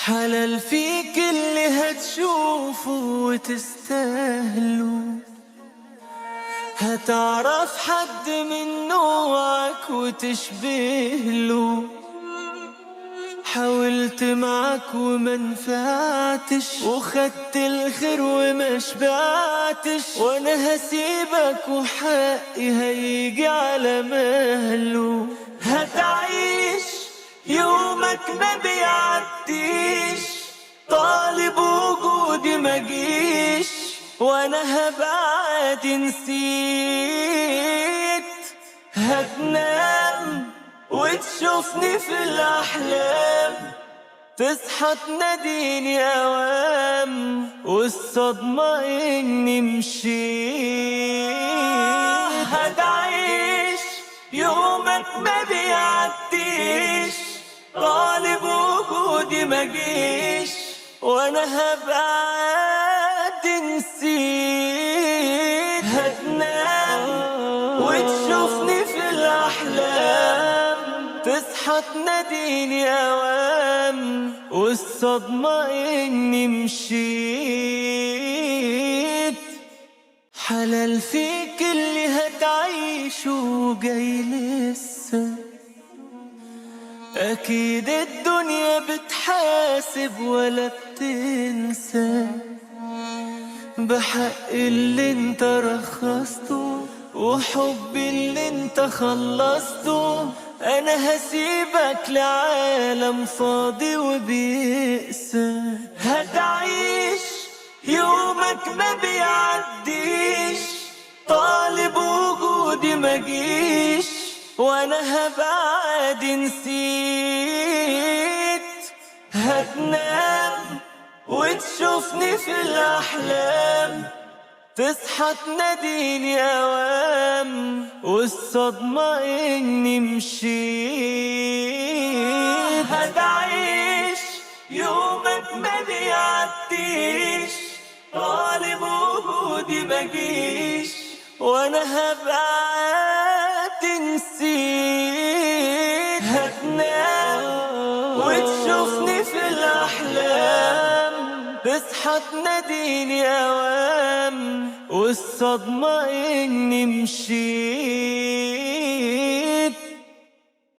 حلال فيك اللي هتشوفه وتستاهله، هتعرف حد من نوعك وتشبهله. حاولت معاك وما نفعتش، وخدت الخير وما شبعتش، وانا هسيبك وحقي هيجي على مهله. هتعيش يومك ما بيعديش، طالب وجودي ما جيش، وانا هبعد نسيت. هتنام وتشوفني في الأحلام، تصحى تناديني أوام، والصدمة إني مشيت. هتعيش يومك ما بيعديش، طالب وجودي ما جيش، وأنا هبعد نسيت. هتنام وتشوفني في الأحلام، تصحى تناديني أوام، والصدمة إني مشيت. حلال فيك اللي هتعيشه جاي لسه، أكيد الدنيا بتحاسب ولا بتنسى. بحق اللي انت رخصته وحبي اللي انت خلصته، انا هسيبك لعالم فاضي وبيقسى. هتعيش يومك ما بيعديش، طالب وجودي ما جيش، وانا هبعد نسيت. هتنام وتشوفني في الأحلام، تصحى تناديني أوام، والصدمة إني مشيت. هتعيش يومك ما بيعديش، طالب وجودي ما جيش، وأنا هبعد نسيت. هتنام وتشوفني في الأحلام، تصحى تناديني أوام، والصدمة إني مشيت.